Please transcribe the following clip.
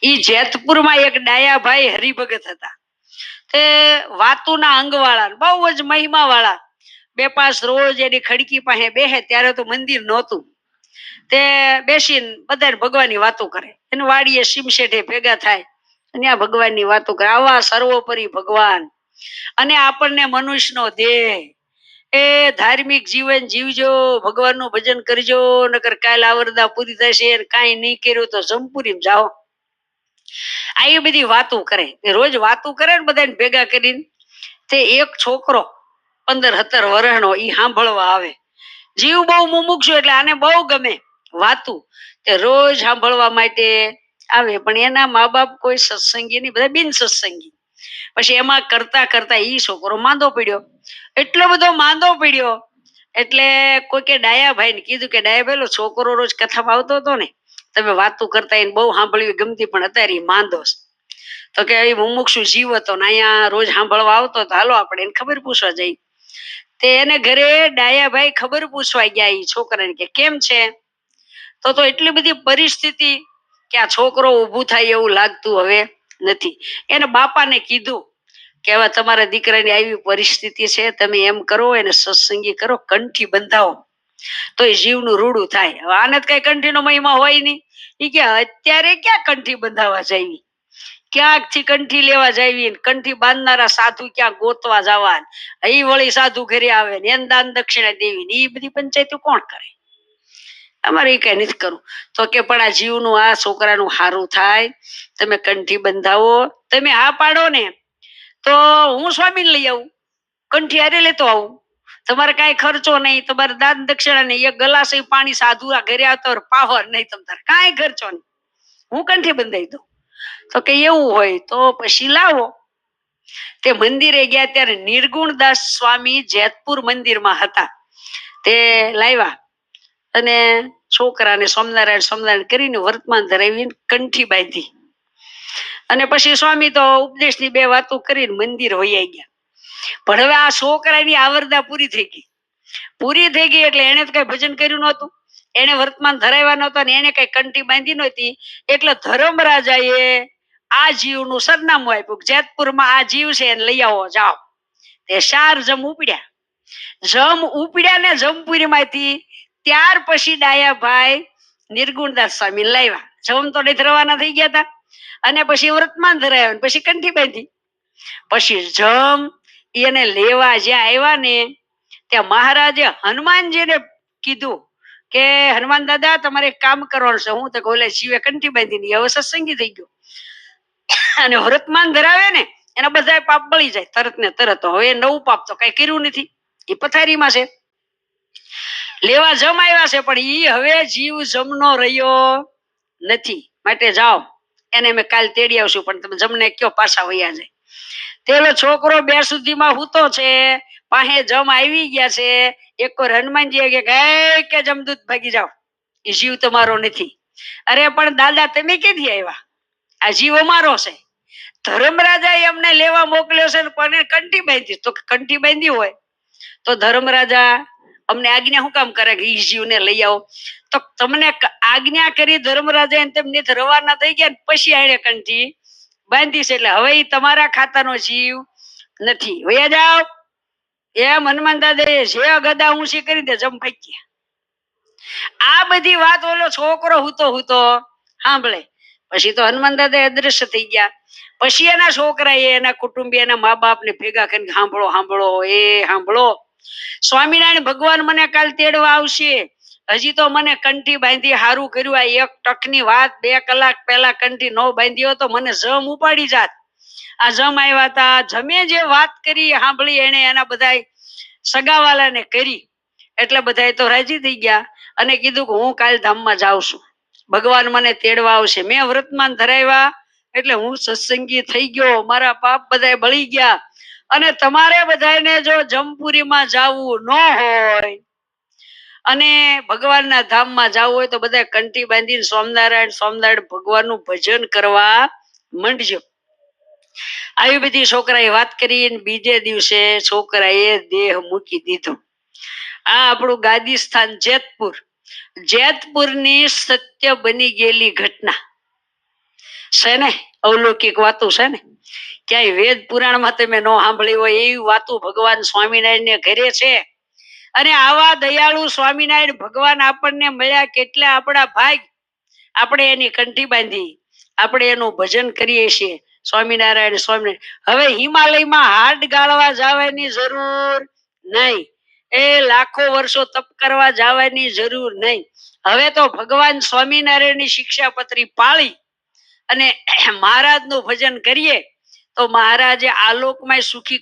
ઈ જેતપુરમાં એક ડાયાભાઈ હરિભગત હતા. તે વાતુના અંગવાળા, બહુ જ મહિમા વાળા. બે પાંચ રોજ એની ખડકી પાસે બેહે, ત્યારે તો મંદિર નહોતું. તે બેસીને બધા ભગવાનની વાતો કરે. એનું વાડીએ સીમશેઠે ભેગા થાય અને આ ભગવાનની વાતો કરે. આવા સર્વોપરી ભગવાન, અને આપણને મનુષ્યનો દેહ, એ ધાર્મિક જીવન જીવજો, ભગવાનનું ભજન કરજો, નકર કાલ આવરદા પૂરી થશે, કાંઈ નહીં કર્યું તો જમપુરી જાઓ. આવી બધી વાતો કરે. રોજ વાતો કરે ને બધાને ભેગા કરીને. તે એક છોકરો 15-17 વર્ષનો ઈ સાંભળવા આવે. જીવ બહુ મુમુક્ષુ, એટલે આને બહુ ગમે વાતું. તે રોજ સાંભળવા માટે આવે. પણ એના મા બાપ કોઈ સત્સંગી નહીં, બધા બિન સત્સંગી. પછી એમાં કરતા કરતા ઈ છોકરો માંદો પડ્યો. એટલો બધો માંદો પડ્યો એટલે કોઈકે ડાયાભાઈ ને કીધું કે ડાયાભાઈ, છોકરો રોજ કથામાં આવતો હતો ને, તમે વાતું કરતા એને બહુ સાંભળવી ગમતી, પણ અત્યારે માંદો. તો કે એ મુમુક્ષુ જીવ હતો ને અહીંયા રોજ સાંભળવા આવતો, તો હાલો આપણે એને ખબર પૂછવા જઈએ. તે એને ઘરે ડાયાભાઈ ખબર પૂછવા ગયા એ છોકરાને કે કેમ છે. તો એટલી બધી પરિસ્થિતિ કે આ છોકરો ઊભું થાય એવું લાગતું હવે નથી. એને બાપાને કીધું કે હવે તમારા દીકરાની આવી પરિસ્થિતિ છે, તમે એમ કરો, એને સત્સંગી કરો, કંઠી બંધાવો તો એ જીવનું રૂડું થાય. હવે આને કઈ કંઠીનો મહિમા હોય નહીં. એ કે અત્યારે ક્યાં કંઠી બંધાવા જવી, ક્યાંકથી કંઠી લેવા જાવી, કંઠી બાંધનારા સાધુ ક્યાં ગોતવા જવા, એ વળી સાધુ ઘરે આવે ને એને દાન દક્ષિણા દેવી, એ બધી પંચાયતો કોણ કરે, અમારે એ કઈ નથી કરવું. તો કે પણ આ જીવનું, આ છોકરાનું સારું થાય, તમે કંઠી બંધાવો. તમે હા પાડો ને તો હું સ્વામીને લઈ આવું, કંઠી હારે લેતો આવું, તમારે કાંઈ ખર્ચો નહીં, તમારે દાન દક્ષિણા નહીં, એક ગલાસ પાણી સાધુ ઘરે આવતા પાવર નહીં, તમારે કાંઈ ખર્ચો નહીં, હું કંઠી બંધાઈ દઉં. તો કે એવું હોય તો પછી લાવો. તે મંદિરે ગયા ત્યારે નિર્ગુણદાસ સ્વામી જેતપુર મંદિરમાં હતા. તે લાવ્યા અને છોકરાને સોમનારાયણ કરીને વર્તમાન ધરાવીને કંઠી બાંધી. અને પછી સ્વામી તો ઉપદેશની 2 વાતો કરીને મંદિર વૈયા ગયા. પણ હવે આ છોકરાની આવરદા પૂરી થઈ ગઈ એટલે એને તો કઈ ભજન કર્યું નહોતું, એને વર્તમાન ધરાવ્યા નહોતા ને એને કઈ કંઠી બાંધી નહોતી. એટલે ધર્મરાજાએ આ જીવનું સરનામું આપ્યું, જેતપુરમાં આ જીવ છે એને લઈ આવો, જાઓ. તે 4 જમ ઉપડ્યા ને જમપુરી માંથી. ત્યાર પછી ડાયાભાઈ નિર્ગુણદાસ સ્વામી લાવ્યા. જમ તો નહીં રવાના થઈ ગયા હતા, અને પછી વર્તમાન ધરાવ્યા, પછી કંઠી બાંધી. પછી જમ એને લેવા જ્યાં આવ્યા ને, ત્યાં મહારાજે હનુમાનજીને કીધું કે હનુમાન દાદા, તમારે એક કામ કરવાનું છે. હું તો ઓલે જીવે કંઠી બાંધી, હવે સત્સંગી થઈ ગયો અને વર્તમાન ધરાવે ને એના બધા પાપ બળી જાય તરત ને તરત. હવે નવું પાપ તો કઈ કર્યું નથી, એ પથારીમાં છે. લેવા જમ આવ્યા છે, પણ ઈ હવે જીવ જમનો રહ્યો નથી, માટે જાઓ, એને મેં કાલ તેડી આવશું, પણ તમે જમને કયો પાછા વયા જાય. તેલો છોકરો 2 સુધીમાં હૂતો છે, પાસે જમ આવી ગયા છે. એક વાર હનુમાનજી કે જમદૂત ભાગી જાઓ, એ જીવ તમારો નથી. અરે પણ દાદા, તમે ક્યાંથી આવ્યા, આ જીવ અમારો છે. ધર્મરાજાએ અમને લેવા મોકલ્યો છે, કોને કંઠી બાંધી. તો કંઠી બાંધી હોય તો ધર્મરાજા અમને આજ્ઞા શું કામ કરે કે ઈ જીવને લઈ આવો. તો તમને આજ્ઞા કરી ધર્મરાજા, તેમને રવાના થઈ ગયા, પછી આને કંઠી બાંધી છે. એટલે હવે તમારા ખાતાનો જીવ નથી, વયા જાઓ. એમ હનુમાન દાદાએ જે ગદા ઊંચી કરી દે, જમ ભાઈ ગયા. આ બધી વાત ઓલો છોકરો હૂતો સાંભળે. પછી તો હનુમાન દાદા અદ્રશ્ય થઈ ગયા. પછી એના છોકરાએ, એના કુટુંબી, એના મા બાપ ને ભેગા કરીને સાંભળો, સ્વામિનારાયણ ભગવાન મને કાલ તેડવા આવશે. હજી તો મને કંઠી બાંધી, હારું કર્યું. આ 1 ટકની વાત 2 કલાક પહેલા કંઠી ન બાંધી હોત તો મને જમ ઉપાડી જાત. આ જમ આવ્યા હતા, જમે જે વાત કરી સાંભળી એને, એના બધા સગાવાલાને કરી, એટલે બધા તો રાજી થઈ ગયા અને કીધું કે હું કાલ ધામમાં જાઉં છું, ભગવાન મને તેડવા આવશે. મેં વર્તમાન ધરાવ્યા એટલે હું સત્સંગી થઈ ગયો, મારા પાપ બધા બળી ગયા. અને તમારે બધાને જો જમપુરીમાં જવું ન હોય અને ભગવાનના ધામમાં જવું હોય તો બધા કંઠી બાંધીને સોમનારાયણ ભગવાનનું ભજન કરવા માંડજો. આવી બધી છોકરાએ વાત કરીને બીજે દિવસે છોકરાએ દેહ મૂકી દીધો. આ આપણું ગાદી સ્થાન જેતપુરની સત્ય બની ગયેલી ઘટના. છે ને, અવલૌકિક વાતો છે ને, ક્યાંય વેદ પુરાણમાં તમે ન સાંભળી હોય એવી વાતો ભગવાન સ્વામિનારાયણ ને ઘરે છે. અને આવા દયાળુ સ્વામિનારાયણ ભગવાન આપણને મળ્યા, કેટલા આપણા ભાગ. આપણે એની કંઠી બાંધી, આપણે એનું ભજન કરીએ છીએ. સ્વામિનારાયણ સ્વામિનારાયણ. હવે હિમાલયમાં હાડ ગાળવા જવાની જરૂર નહીં, એ લાખો વર્ષો તપ કરવા જવાની જરૂર નહીં. હવે તો ભગવાન સ્વામિનારાયણની શિક્ષાપત્રી પાળી અને મહારાજનું ભજન કરીએ તો મહારાજે આલોકમાં સુખી